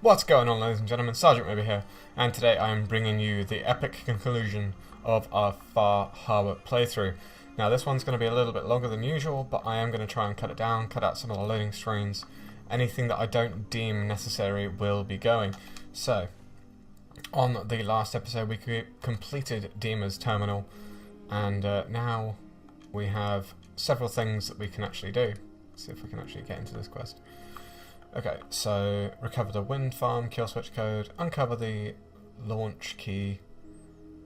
What's going on, ladies and gentlemen? Sgt Mooby here, and today I am bringing you the epic conclusion of our Far Harbor playthrough. Now this one's going to be a little bit longer than usual, but I am going to try and cut it down, cut out some of the loading screens. Anything that I don't deem necessary will be going. So, on the last episode we completed Dima's terminal, and now we have several things that we can actually do. Let's see if we can actually get into this quest. Okay, so recover the wind farm, kill switch code, uncover the launch key,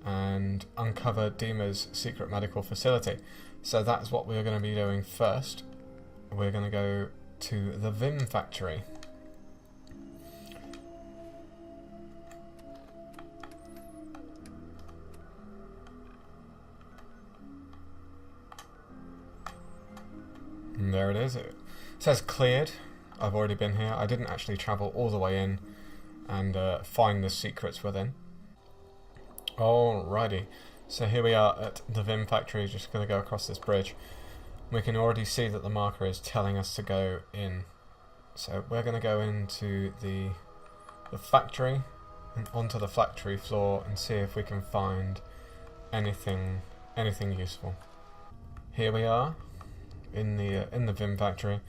and uncover Dima's secret medical facility. So that's what we're going to be doing first. We're going to go to the Vim factory. And there it is. It says cleared. I've already been here. I didn't actually travel all the way in and find the secrets within. Alrighty, so here we are at the Vim factory. Just going to go across this bridge. We can already see that the marker is telling us to go in. So we're going to go into the factory and onto the factory floor and see if we can find anything useful. Here we are in the Vim factory.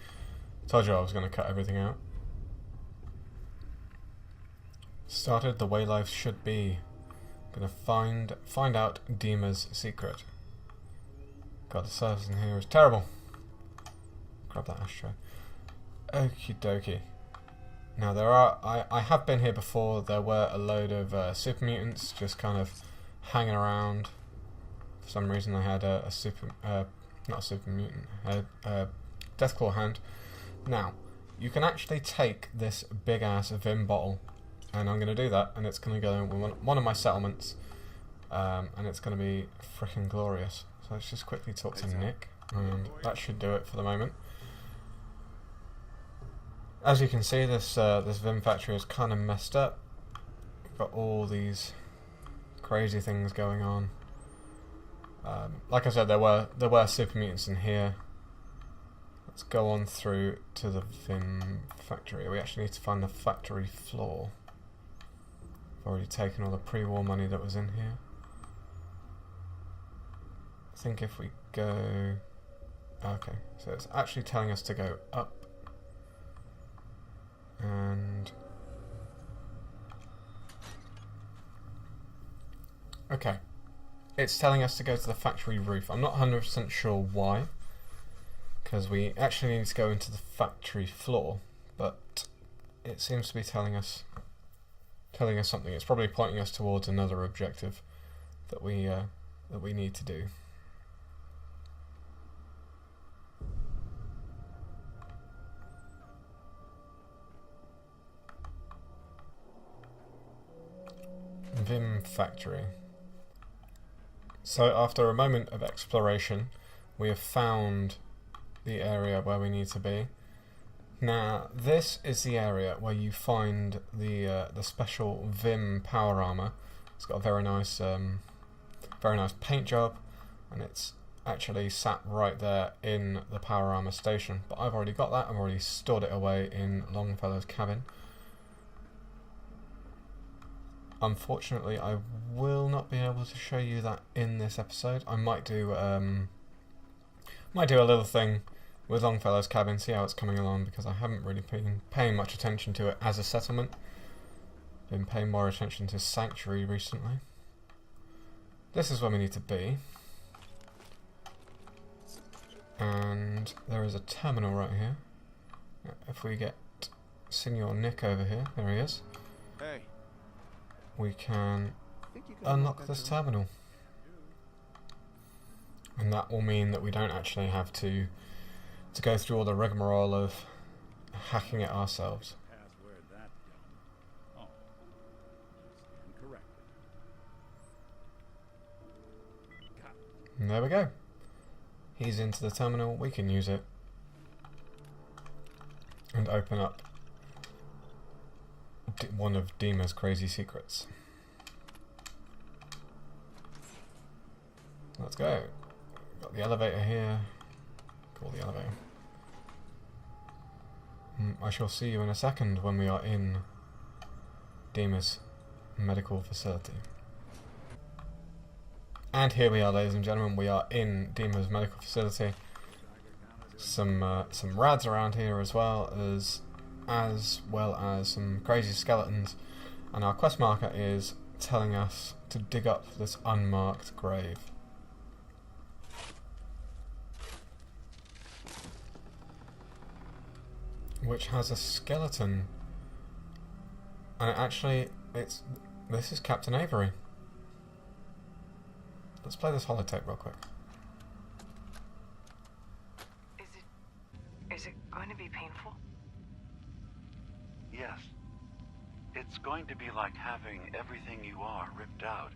Told you I was going to cut everything out. Started the way life should be. Gonna find out Dima's secret. God, the service in here is terrible. Grab that ashtray. Okie dokie. Now I have been here before. There were a load of super mutants just kind of hanging around. For some reason I had not a super mutant, a Deathclaw hand. Now, you can actually take this big ass Vim bottle, and I'm going to do that, and it's going to go in one of my settlements, and it's going to be freaking glorious. So let's just quickly talk to Nick, and that should do it for the moment. As you can see, this Vim factory is kind of messed up. We've got all these crazy things going on. Like I said, there were super mutants in here. Let's go on through to the Vim factory. We actually need to find the factory floor. I've already taken all the pre-war money that was in here. I think if we go... Okay, so it's actually telling us to go up. And... Okay. It's telling us to go to the factory roof. I'm not 100% sure why, because we actually need to go into the factory floor, but it seems to be telling us something. It's probably pointing us towards another objective that we need to do. Vim factory. So after a moment of exploration, we have found the area where we need to be. Now, this is the area where you find the special Vim power armor. It's got a very nice paint job, and it's actually sat right there in the power armor station. But I've already got that. I've already stored it away in Longfellow's cabin. Unfortunately, I will not be able to show you that in this episode. I might do a little thing with Longfellow's cabin, see how it's coming along, because I haven't really been paying much attention to it as a settlement. Been paying more attention to Sanctuary recently. This is where we need to be. And there is a terminal right here. If we get Senior Nick over here, there he is. Hey. We can unlock this terminal. And that will mean that we don't actually have to go through all the rigmarole of hacking it ourselves. And there we go. He's into the terminal. We can use it and open up one of Dima's crazy secrets. Let's go. Got the elevator here. Call the elevator. I shall see you in a second when we are in Dima's medical facility. And here we are, ladies and gentlemen. We are in Dima's medical facility. Some rads around here as well as some crazy skeletons. And our quest marker is telling us to dig up this unmarked grave. Which has a skeleton. And actually, this is Captain Avery. Let's play this holotape real quick. Is it going to be painful? Yes. It's going to be like having everything you are ripped out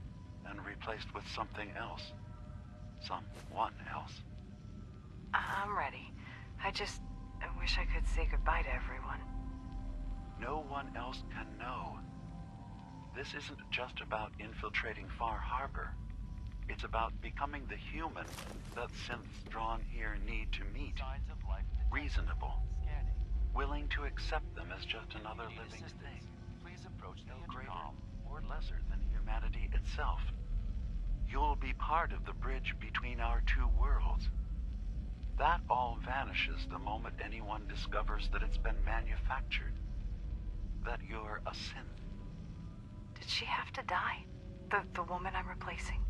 and replaced with something else. Someone else. I'm ready. I wish I could say goodbye to everyone. No one else can know. This isn't just about infiltrating Far Harbor. It's about becoming the human that synths drawn here need to meet. Reasonable. Willing to accept them as just another living thing. No greater or lesser than humanity itself. You'll be part of the bridge between our two worlds. That all vanishes the moment anyone discovers that it's been manufactured. That you're a synth. Did she have to die? The woman I'm replacing?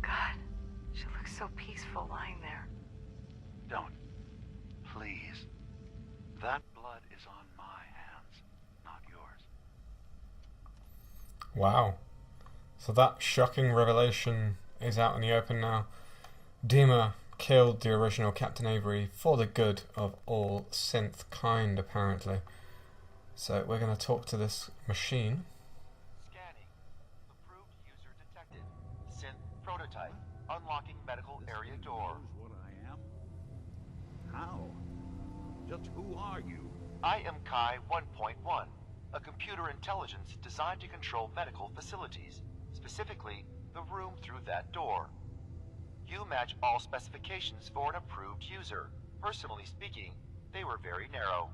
God, she looks so peaceful lying there. Don't. Please. That blood is on my hands, not yours. Wow. So that shocking revelation is out in the open now. Dima killed the original Captain Avery for the good of all synth kind, apparently. So we're going to talk to this machine. Scanning. Approved user detected. Synth prototype. Unlocking medical area door. What I am? How? Just who are you? I am Kai 1.1, a computer intelligence designed to control medical facilities, specifically the room through that door. You match all specifications for an approved user. Personally speaking, they were very narrow.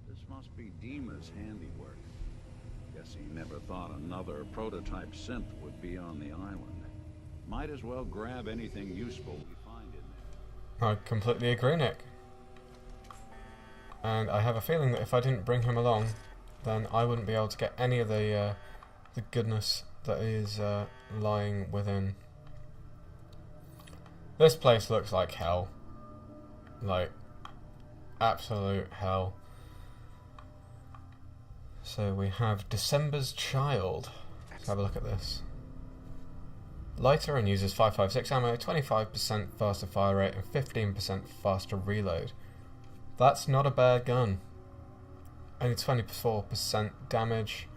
This must be Dima's handiwork. Guess he never thought another prototype synth would be on the island. Might as well grab anything useful we find in there. I completely agree, Nick. And I have a feeling that if I didn't bring him along, then I wouldn't be able to get any of the goodness that is lying within. This place looks like hell. Like, absolute hell. So we have December's Child. Let's have a look at this. Lighter and uses 5.56 ammo, 25% faster fire rate, and 15% faster reload. That's not a bad gun. Only 24% damage,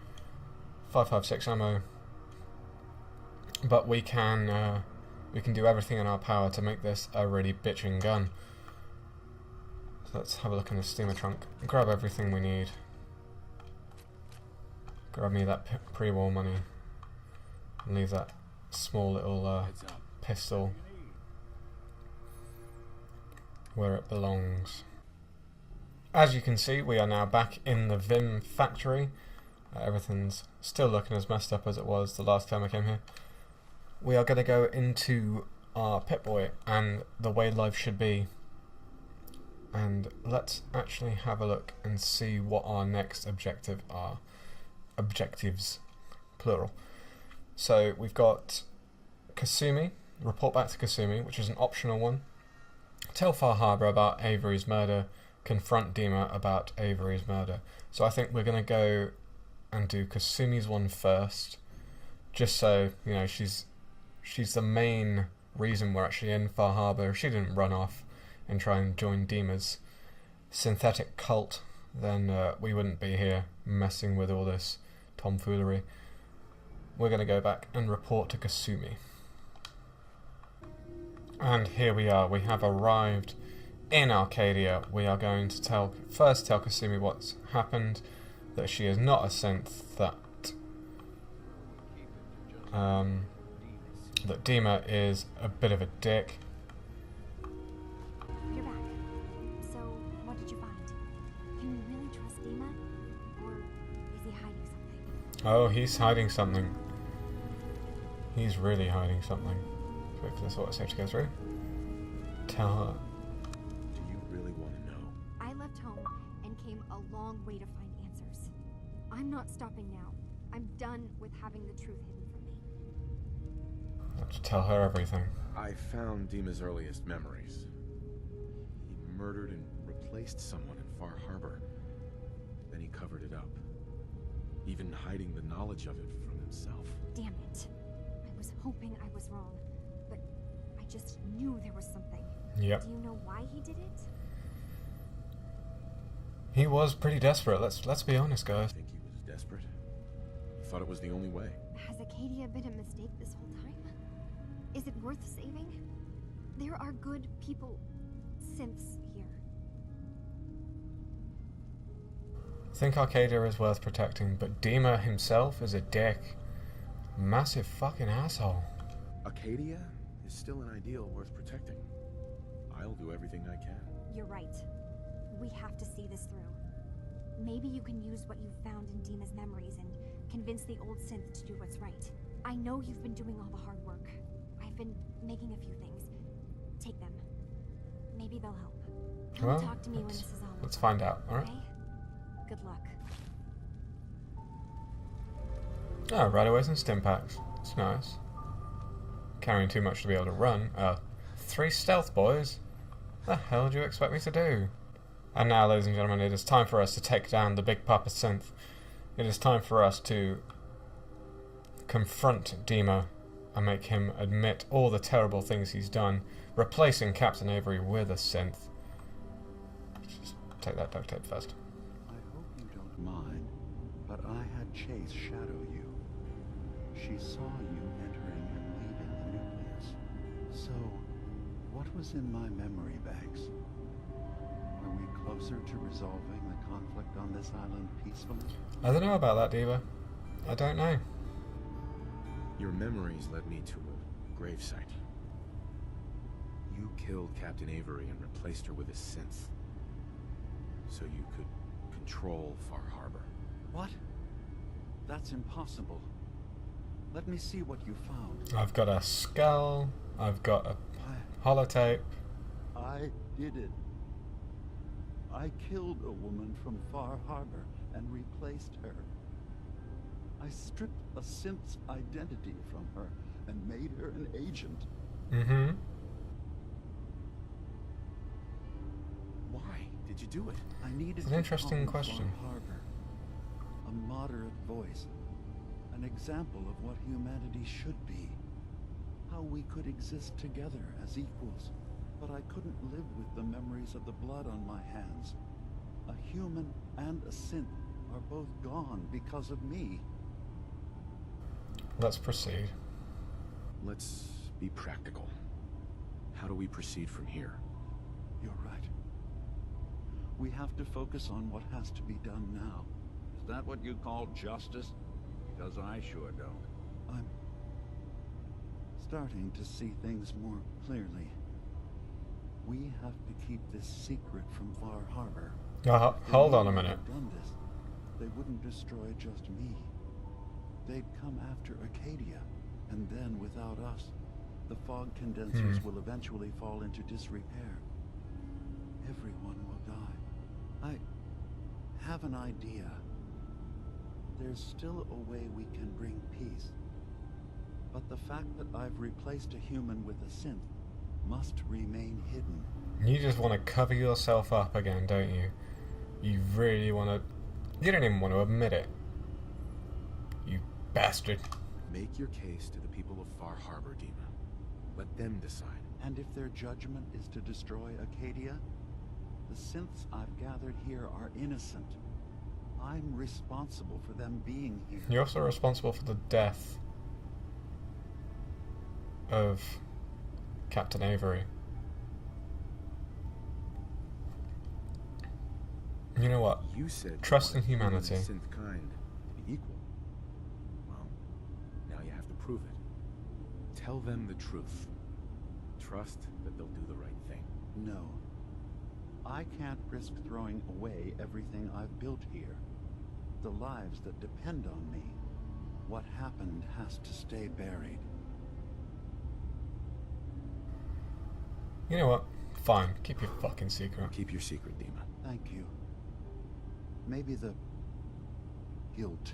5.56 ammo. But we can do everything in our power to make this a really bitchin' gun. So let's have a look in the steamer trunk. Grab everything we need. Grab me that pre-war money. And leave that small little pistol where it belongs. As you can see, we are now back in the Vim factory. Everything's still looking as messed up as it was the last time I came here. We are going to go into our Pip-Boy and the way life should be. And let's actually have a look and see what our next objective are. Objectives, plural. So we've got Kasumi, report back to Kasumi, which is an optional one. Tell Far Harbor about Avery's murder. Confront Dima about Avery's murder. So I think we're going to go and do Kasumi's one first. Just so, you know, she's the main reason we're actually in Far Harbor. If she didn't run off and try and join Dima's synthetic cult, then we wouldn't be here messing with all this tomfoolery. We're going to go back and report to Kasumi. And here we are. We have arrived in Arcadia. We are going to first tell Kasumi what's happened, that she is not a synth, that Dima is a bit of a dick. You're back. So, what did you find? Can you really trust Dima? Or is he hiding something? Oh, he's hiding something. He's really hiding something. Wait for this autosave to go through. Tell her. Do you really want to know? I left home and came a long way to find answers. I'm not stopping now. I'm done with having the truth hidden from me. Let's tell her everything. I found Dima's earliest memories. He murdered and replaced someone in Far Harbor. Then he covered it up, even hiding the knowledge of it from himself. Damn it. I was hoping I was wrong, but I just knew there was something. Yep. Do you know why he did it? He was pretty desperate. Let's be honest, I guys. think he was desperate. He thought it was the only way. Has Acadia been a mistake this whole time? Is it worth saving? There are good people, synths here. I think Arcadia is worth protecting, but Dima himself is a dick. Massive fucking asshole. Acadia is still an ideal worth protecting. I'll do everything I can. You're right. We have to see this through. Maybe you can use what you found in Dima's memories and convince the old synth to do what's right. I know you've been doing all the hard work. I've been making a few things. Take them. Maybe they'll help. Come Well, talk to me when this is all over. let's find out, alright? Okay? Good luck. Oh, Radaways and stim packs. It's nice. Carrying too much to be able to run. 3 stealth, boys. The hell do you expect me to do? And now, ladies and gentlemen, it is time for us to take down the Big Papa Synth. It is time for us to confront Dima and make him admit all the terrible things he's done, replacing Captain Avery with a synth. Just take that duct tape first. I hope you don't mind, but I had Chase shadow you. She saw you entering and leaving the nucleus. So, what was in my memory banks? Are we closer to resolving the conflict on this island peacefully? I don't know about that, Diva. I don't know. Your memories led me to a gravesite. You killed Captain Avery and replaced her with a synth, so you could control Far Harbor. What? That's impossible. Let me see what you found. I've got a skull. I've got a holotape. I did it. I killed a woman from Far Harbor and replaced her. I stripped a synth's identity from her and made her an agent. Mm-hmm. Why did you do it? I needed It's an to interesting calm question. Far Harbor. A moderate voice. An example of what humanity should be. How we could exist together as equals. But I couldn't live with the memories of the blood on my hands. A human and a synth are both gone because of me. Let's proceed. Let's be practical. How do we proceed from here? You're right. We have to focus on what has to be done now. Is that what you call justice? Because I sure don't. I'm starting to see things more clearly. We have to keep this secret from Far Harbor. Hold on a If they minute. had done this, they wouldn't destroy just me. They'd come after Acadia, and then without us, the fog condensers will eventually fall into disrepair. Everyone will die. I have an idea. There's still a way we can bring peace. But the fact that I've replaced a human with a synth must remain hidden. You just want to cover yourself up again, don't you? You really want to... You don't even want to admit it. You bastard. Make your case to the people of Far Harbor, Dima. Let them decide. And if their judgment is to destroy Acadia, the synths I've gathered here are innocent. I'm responsible for them being here. You're also responsible for the death of Captain Avery. You know what? You said Trust you in wanted humanity. human and synth kind to be equal. Well, now you have to prove it. Tell them the truth. Trust that they'll do the right thing. No. I can't risk throwing away everything I've built here. The lives that depend on me. What happened has to stay buried. You know what? Fine. Keep your fucking secret. Keep your secret, Dima. Thank you. Maybe the guilt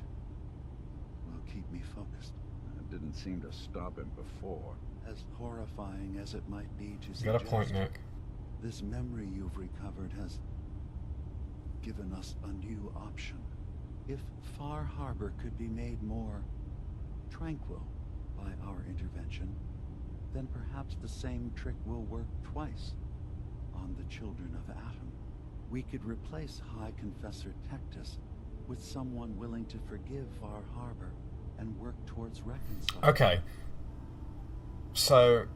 will keep me focused. That didn't seem to stop him before. As horrifying as it might be to You got a point, suggest, Nick. this memory you've recovered has given us a new option. If Far Harbor could be made more tranquil by our intervention, then perhaps the same trick will work twice on the children of Atom. We could replace High Confessor Tectus with someone willing to forgive Far Harbor and work towards reconciling. Okay. So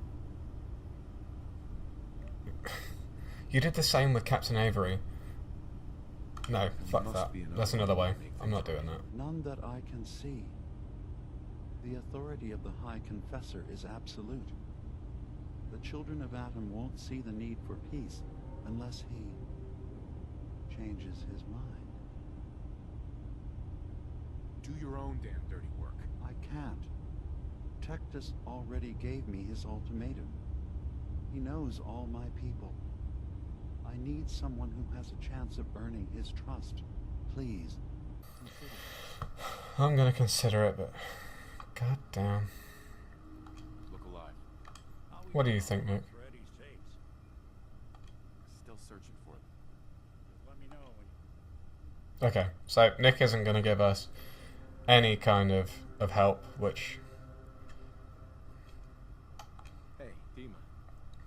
you did the same with Captain Avery. No, fuck must that. be another That's another way. way to make I'm not things doing that. None that I can see. The authority of the High Confessor is absolute. The children of Atom won't see the need for peace unless he changes his mind. Do your own damn dirty work. I can't. Tectus already gave me his ultimatum. He knows all my people. I need someone who has a chance of earning his trust. Please, consider it. I'm gonna consider it, but god damn. Look alive. What do you think, Nick? Still searching for them. Let me know when Okay, so Nick isn't gonna give us any kind of help, which Hey, Dima.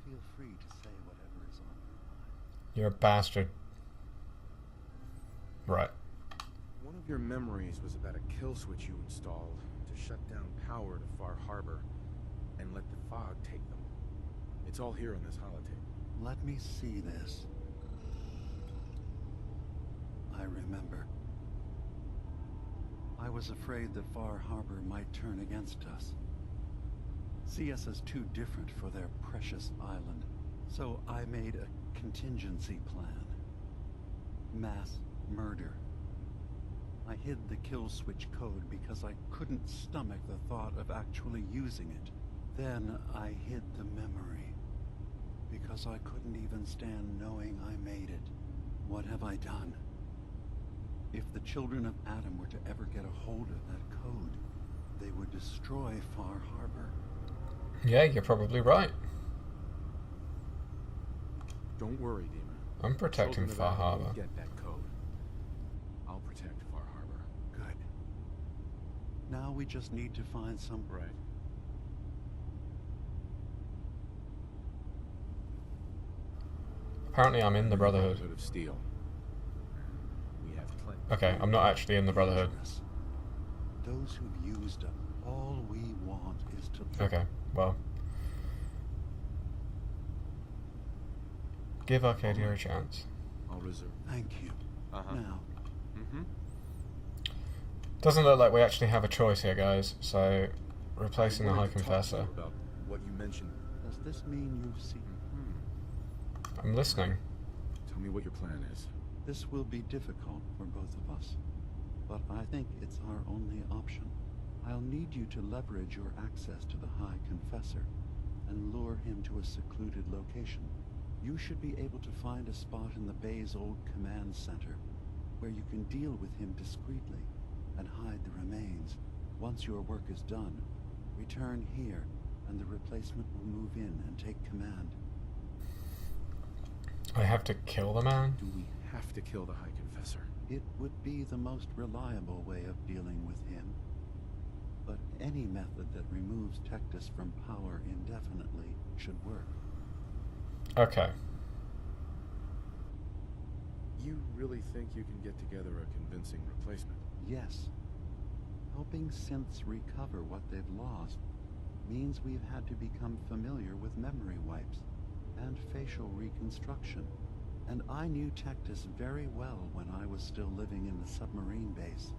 Feel free to say whatever is on your mind. you're a bastard. Right. One of your memories was about a kill switch you installed to shut down power to Far Harbor and let the fog take them. It's all here on this holotape. Let me see this. I remember. I was afraid that Far Harbor might turn against us. See us as too different for their precious island. So I made a contingency plan. Mass murder. I hid the kill switch code because I couldn't stomach the thought of actually using it. Then I hid the memory because I couldn't even stand knowing I made it. What have I done? If the children of Atom were to ever get a hold of that code, they would destroy Far Harbor. Yeah, you're probably right. Don't worry, Dima. I'm protecting Children of Far Atom Harbor. won't get that code. I'll protect Far Harbor. Good. Now we just need to find some... Right. Apparently I'm in the Brotherhood. Brotherhood of Steel. We have plenty. Okay, I'm not actually in the Brotherhood. dangerous. Those who've used up all we want is to... Okay, well. Give Arcadia a chance. I'll reserve. Thank you. Uh-huh. Now, Mm-hmm. Doesn't look like we actually have a choice here, guys, so replacing the High Confessor. About what you mentioned. does this mean you've seen... I'm listening. Tell me what your plan is. This will be difficult for both of us, but I think it's our only option. I'll need you to leverage your access to the High Confessor and lure him to a secluded location. You should be able to find a spot in the Bay's old command center where you can deal with him discreetly and hide the remains. Once your work is done, return here and the replacement will move in and take command. I have to kill the man? Do we have to kill the High Confessor? It would be the most reliable way of dealing with him. But any method that removes Tectus from power indefinitely should work. Okay. You really think you can get together a convincing replacement? Yes. Helping synths recover what they've lost means we've had to become familiar with memory wipes and facial reconstruction. And I knew Tectus very well when I was still living in the submarine base.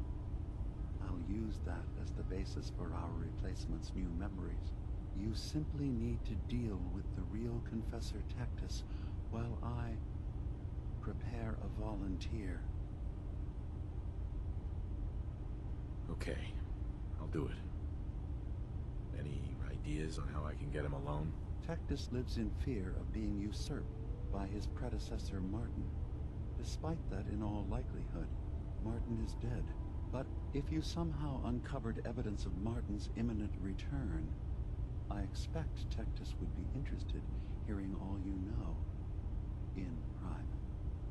I'll use that as the basis for our replacement's new memories. You simply need to deal with the real Confessor Tectus while I prepare a volunteer. Okay. I'll do it. Any ideas on how I can get him alone? Tectus lives in fear of being usurped by his predecessor Martin. Despite that, in all likelihood, Martin is dead. But if you somehow uncovered evidence of Martin's imminent return, I expect Tectus would be interested hearing all you know in private.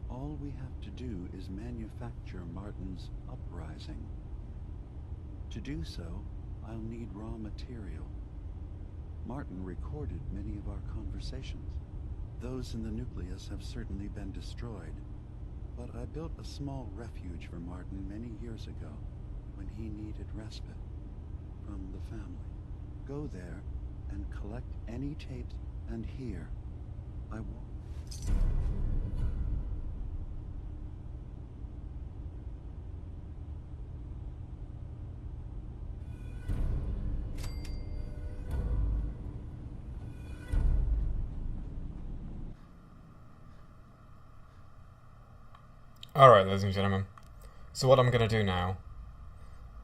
All we have to do is manufacture Martin's uprising. To do so, I'll need raw material. Martin recorded many of our conversations. Those in the nucleus have certainly been destroyed, but I built a small refuge for Martin many years ago when he needed respite from the family. Go there and collect any tapes, and here, I won't. Alright, ladies and gentlemen, so what I'm going to do now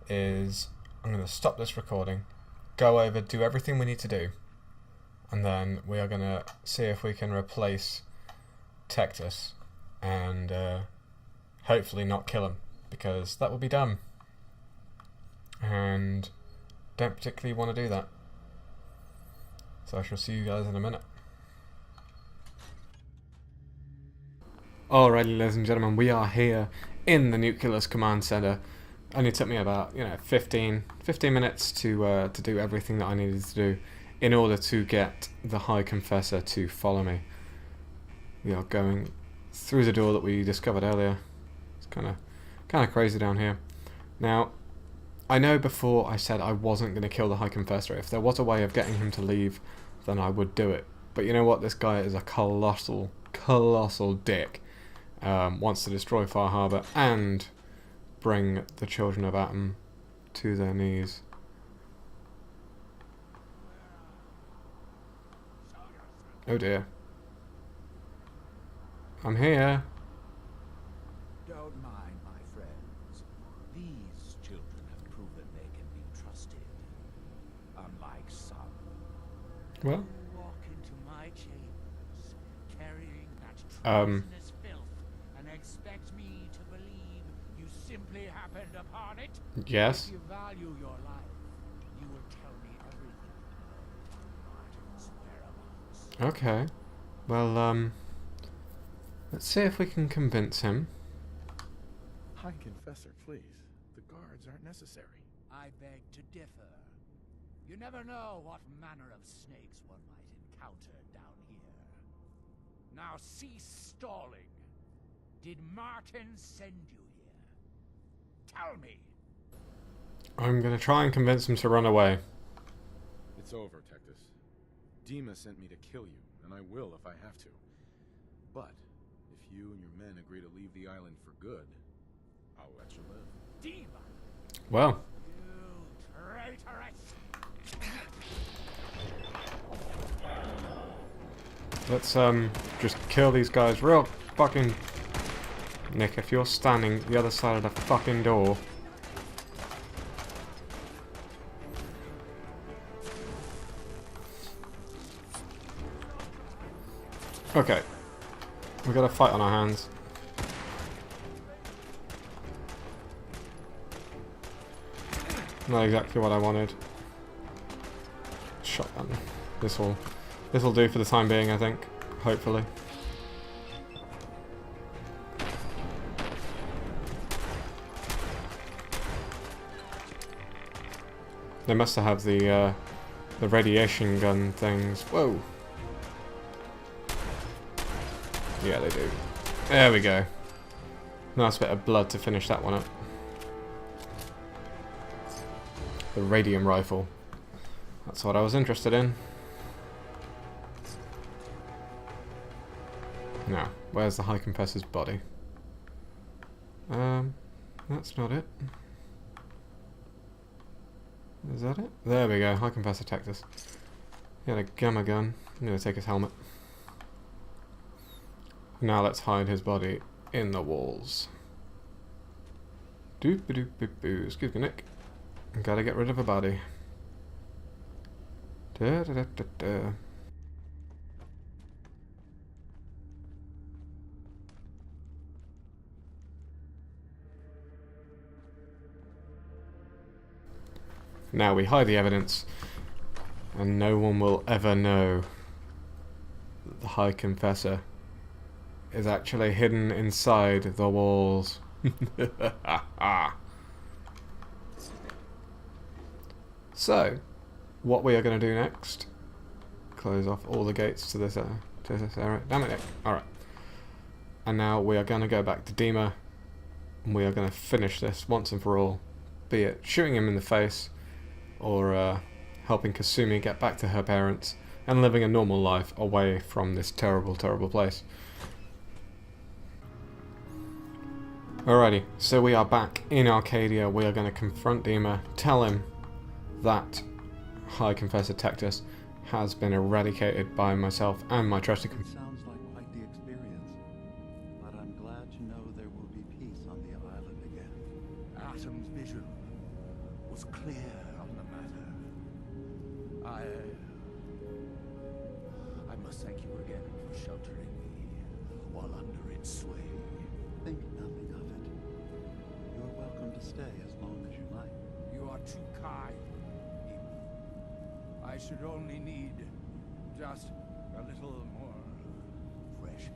is I'm going to stop this recording, go over, do everything we need to do, and then we are going to see if we can replace Tectus and hopefully not kill him, because that will be dumb, and don't particularly want to do that. So I shall see you guys in a minute. Alrighty, ladies and gentlemen, we are here in the Nucleus Command Center. Only took me about 15 minutes to do everything that I needed to do in order to get the High Confessor to follow me. We are going through the door that we discovered earlier. It's kind of crazy down here. Now, I know before I said I wasn't going to kill the High Confessor. If there was a way of getting him to leave, then I would do it. But you know what? This guy is a colossal dick. Wants to destroy Far Harbor and bring the children of Atom to their knees. Oh dear. I'm here. Don't mind my friends. These children have proven they can be trusted. Unlike some. Well. You walk into my chambers carrying that treasonous filth and expect me to believe you simply happened upon it? Yes. If you value your life, you will tell me everything Martin's whereabouts. Okay. Well, let's see if we can convince him. High Confessor, please. The guards aren't necessary. I beg to differ. You never know what manner of snakes one might encounter down here. Now cease stalling. Did Martin send you here? Tell me. I'm gonna try and convince him to run away. It's over, Tectus. Dima sent me to kill you, and I will if I have to. But if you and your men agree to leave the island for good, I'll let you live. Dima! Well. You traitoress! Let's just kill these guys real fucking... Nick, if you're standing the other side of the fucking door... Okay. We've got a fight on our hands. Not exactly what I wanted. Shotgun. This'll do for the time being, I think. Hopefully. They must have the radiation gun things. Whoa. Yeah, they do. There we go. Nice bit of blood to finish that one up. The radium rifle. That's what I was interested in. Now, where's the High Confessor's body? That's not it. Is that it? There we go, High Confessor Tectus. He had a gamma gun. I'm gonna take his helmet. Now let's hide his body in the walls. Doop-a-doop-a-boo. Excuse me, Nick. Gotta get rid of a body. Da, da, da, da, da. Now we hide the evidence, and no one will ever know that the High Confessor is actually hidden inside the walls. So, what we are going to do next, close off all the gates to this area. Damn it, Nick. Alright. And now we are going to go back to Dima, and we are going to finish this once and for all, be it shooting him in the face, or helping Kasumi get back to her parents, and living a normal life away from this terrible, terrible place. Alrighty, so we are back in Arcadia. We are going to confront Dima, tell him that High Confessor Tectus has been eradicated by myself and my trusted It sounds like quite the experience, but I'm glad to know there will be peace on the island again. Atom's vision was clear on the matter. I must thank you again for sheltering me while under its sway. Think nothing of it. You're welcome to stay as long as you like. You are too kind. I should only need just a little more fresh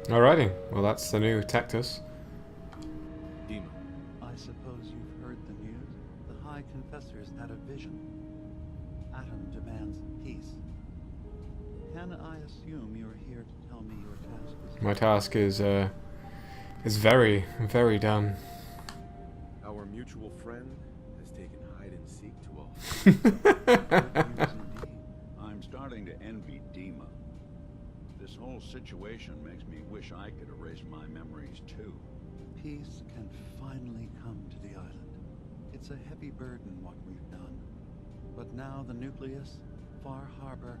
air. Alrighty, well that's the new Tectus. Dima, I suppose you've heard the news? The High Confessor's had a vision. Atom demands peace. Can I assume you're here to tell me your task is... My task is very, very done. our mutual friend has taken hide and seek to all. Good news indeed. I'm starting to envy Dima. This whole situation makes me wish I could erase my memories too. Peace can finally come to the island. It's a heavy burden what we've done. But now the nucleus, Far Harbor,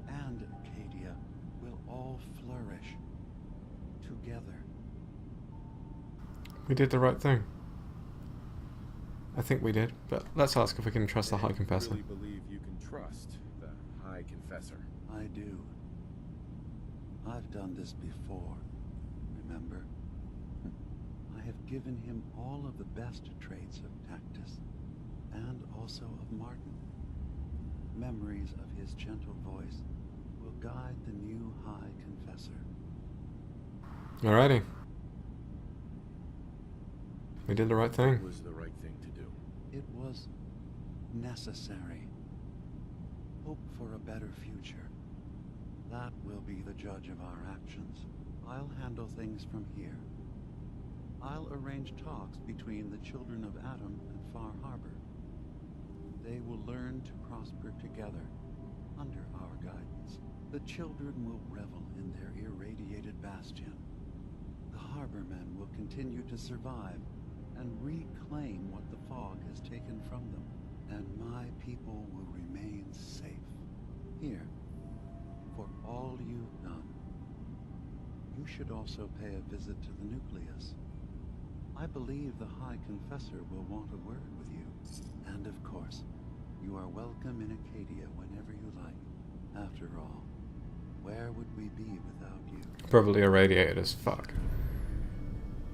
and Acadia will all flourish together. We did the right thing. I think we did, but let's ask if we can trust the High Confessor. I really believe you can trust the High Confessor. I do. I've done this before, remember? I have given him all of the best traits of Tactus, and also of Martin. Memories of his gentle voice will guide the new High Confessor. Alrighty. We did the right thing. It was the right thing to do. It was necessary. Hope for a better future. That will be the judge of our actions. I'll handle things from here. I'll arrange talks between the children of Atom and Far Harbor. They will learn to prosper together under our guidance. The children will revel in their irradiated bastion. The Harbormen will continue to survive and reclaim what the fog has taken from them. And my people will remain safe. Here, for all you've done. You should also pay a visit to the nucleus. I believe the High Confessor will want a word with you. And of course, you are welcome in Acadia whenever you like. After all, where would we be without you? Probably irradiated as fuck.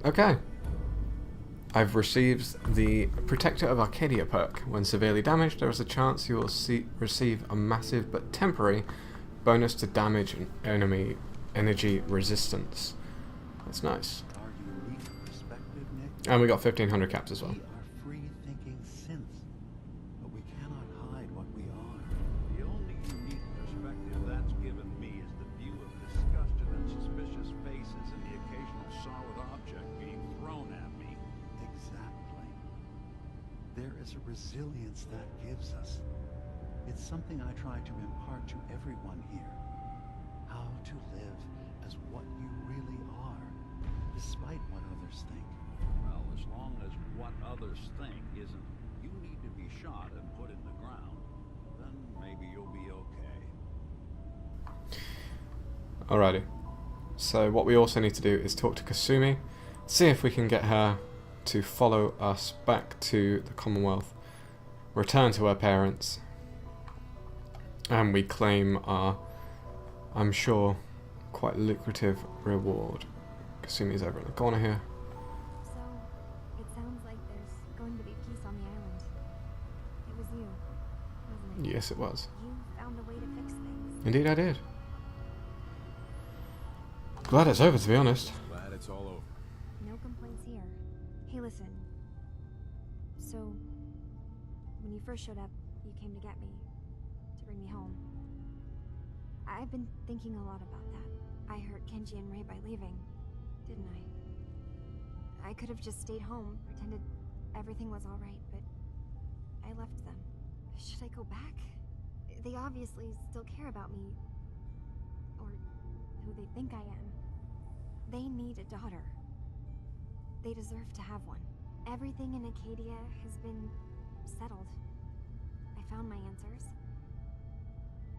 Okay. I've received the Protector of Arcadia perk. When severely damaged, there is a chance you will receive a massive but temporary bonus to damage and enemy energy resistance. That's nice. Our unique perspective, Nick. And we got 1500 caps as well. We are free-thinking synths, but we cannot hide what we are. The only unique perspective that's given me is the view of disgusted and suspicious faces and the occasional solid object being thrown at me. Exactly. There is a resilience that gives us. It's something I try to impart to everyone here. How to live as what you really are, despite what others think. Well, as long as what others think isn't you need to be shot and put in the ground, then maybe you'll be okay. Alrighty. So what we also need to do is talk to Kasumi, see if we can get her to follow us back to the Commonwealth, return to her parents, and we claim our, I'm sure, quite lucrative reward. Kasumi's over in the corner here. So, it sounds like there's going to be peace on the island. It was you, wasn't it? Yes, it was. You found a way to fix things. Indeed I did. Glad it's over, to be honest. Glad it's all over. No complaints here. Hey, listen. So, when you first showed up, you came to get me, to bring me home. I've been thinking a lot about that. I hurt Kenji and Ray by leaving, didn't I? I could have just stayed home, pretended everything was alright, but I left them. Should I go back? They obviously still care about me, or who they think I am. They need a daughter. They deserve to have one. Everything in Acadia has been settled. I found my answers.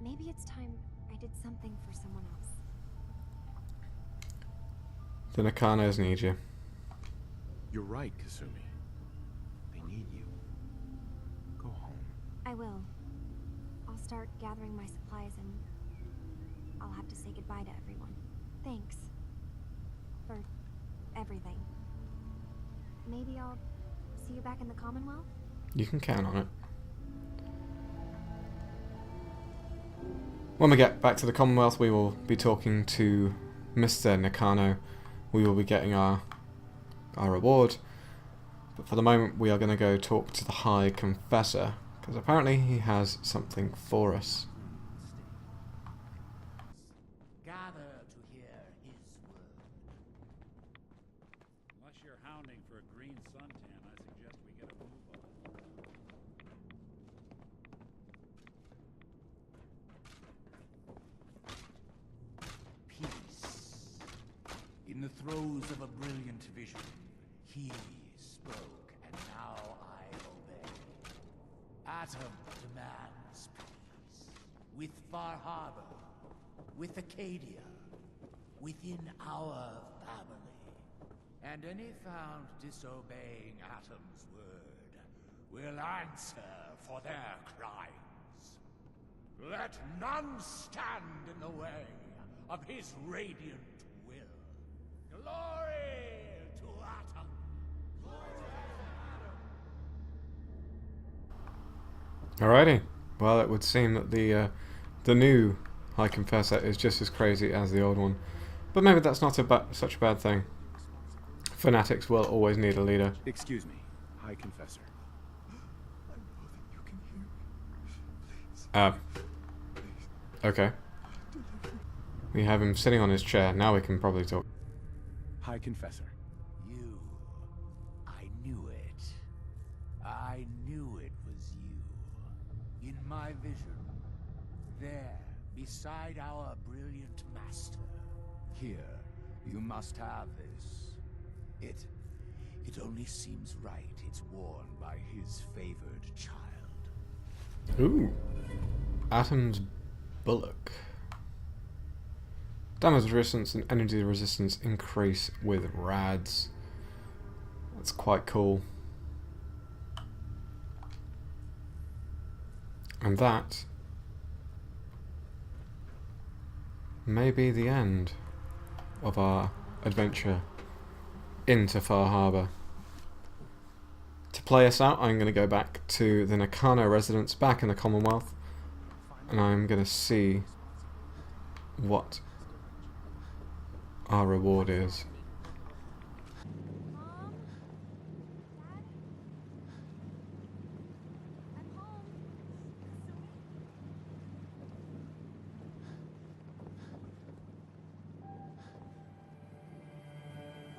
Maybe it's time I did something for someone else. The Nakanos need you. You're right, Kasumi. They need you. Go home. I will. I'll start gathering my supplies and I'll have to say goodbye to everyone. Thanks. For everything. Maybe I'll see you back in the Commonwealth? You can count on it. When we get back to the Commonwealth, we will be talking to Mr. Nakano. We will be getting our reward. But for the moment, we are going to go talk to the High Confessor, because apparently he has something for us. Gather to hear his word. Unless you're hounding for a green suntan, I suggest we get a move on. Peace. In the throes of a brilliant vision, he spoke, and now I obey. Atom demands peace. With Far Harbor, with Acadia, within our family. And any found disobeying Atom's word will answer for their crimes. Let none stand in the way of his radiant will. Glory to Atom! Alrighty. Well, it would seem that the new High Confessor is just as crazy as the old one. But maybe that's not such a bad thing. Fanatics will always need a leader. Excuse me, High Confessor. Okay. We have him sitting on his chair. Now we can probably talk. High Confessor. You. I knew it. I knew it was you. In my vision. There, beside our brilliant master. Here, you must have this. It only seems right it's worn by his favored child. Ooh. Atom's Bullock. Damage resistance and energy resistance increase with rads. That's quite cool. And that may be the end of our adventure into Far Harbor. To play us out, I'm going to go back to the Nakano residence back in the Commonwealth, and I'm going to see what our reward is. Mom? Dad? I'm home.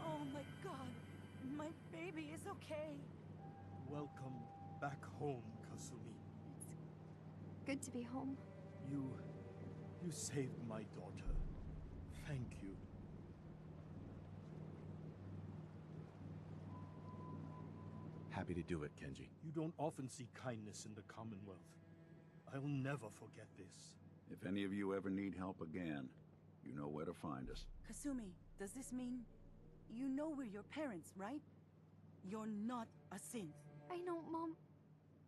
Oh my god, my baby is okay. Welcome back home, Kasumi. It's good to be home. You saved my daughter. Thank you. Happy to do it, Kenji. You don't often see kindness in the Commonwealth. I'll never forget this. If any of you ever need help again, you know where to find us. Kasumi, does this mean you know we're your parents, right? You're not a synth. I know, Mom.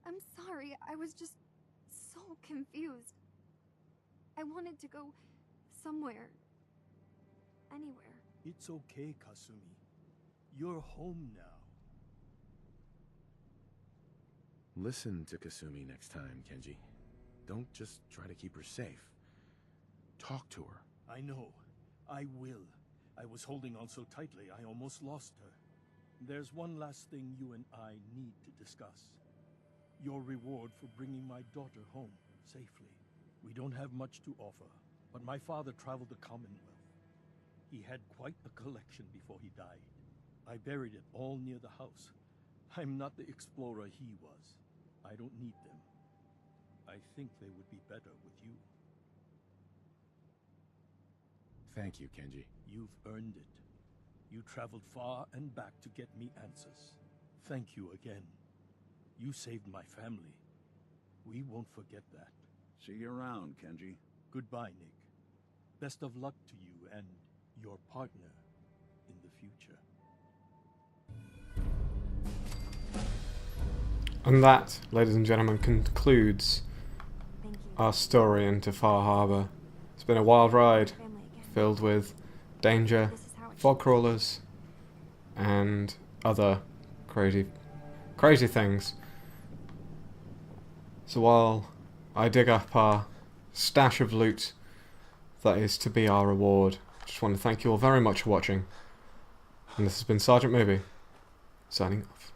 I'm sorry. I was just so confused. I wanted to go somewhere. Anywhere. It's okay, Kasumi. You're home now. Listen to Kasumi next time, Kenji. Don't just try to keep her safe. Talk to her. I know. I will. I was holding on so tightly, I almost lost her. There's one last thing you and I need to discuss. Your reward for bringing my daughter home safely. We don't have much to offer, but my father traveled the Commonwealth. He had quite a collection before he died. I buried it all near the house. I'm not the explorer he was. I don't need them. I think they would be better with you. Thank you, Kenji. You've earned it. You traveled far and back to get me answers. Thank you again. You saved my family. We won't forget that. See you around, Kenji. Goodbye, Nick. Best of luck to you and your partner in the future. And that, ladies and gentlemen, concludes our story into Far Harbor. It's been a wild ride, filled with danger, fog crawlers, and other crazy things. So while I dig up our stash of loot that is to be our reward, I just want to thank you all very much for watching. And this has been Sgt Mooby, signing off.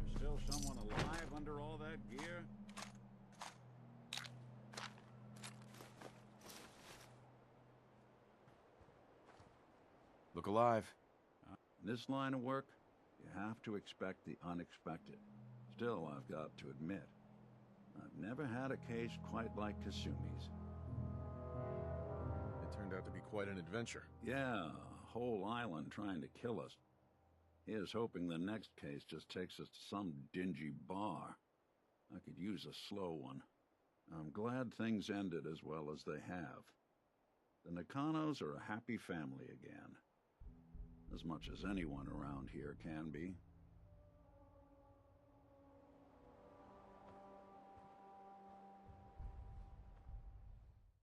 There's still someone alive under all that gear? Look alive. In this line of work, you have to expect the unexpected. Still, I've got to admit, I've never had a case quite like Kasumi's. It turned out to be quite an adventure. Yeah, a whole island trying to kill us. Here's hoping the next case just takes us to some dingy bar. I could use a slow one. I'm glad things ended as well as they have. The Nakanos are a happy family again. As much as anyone around here can be.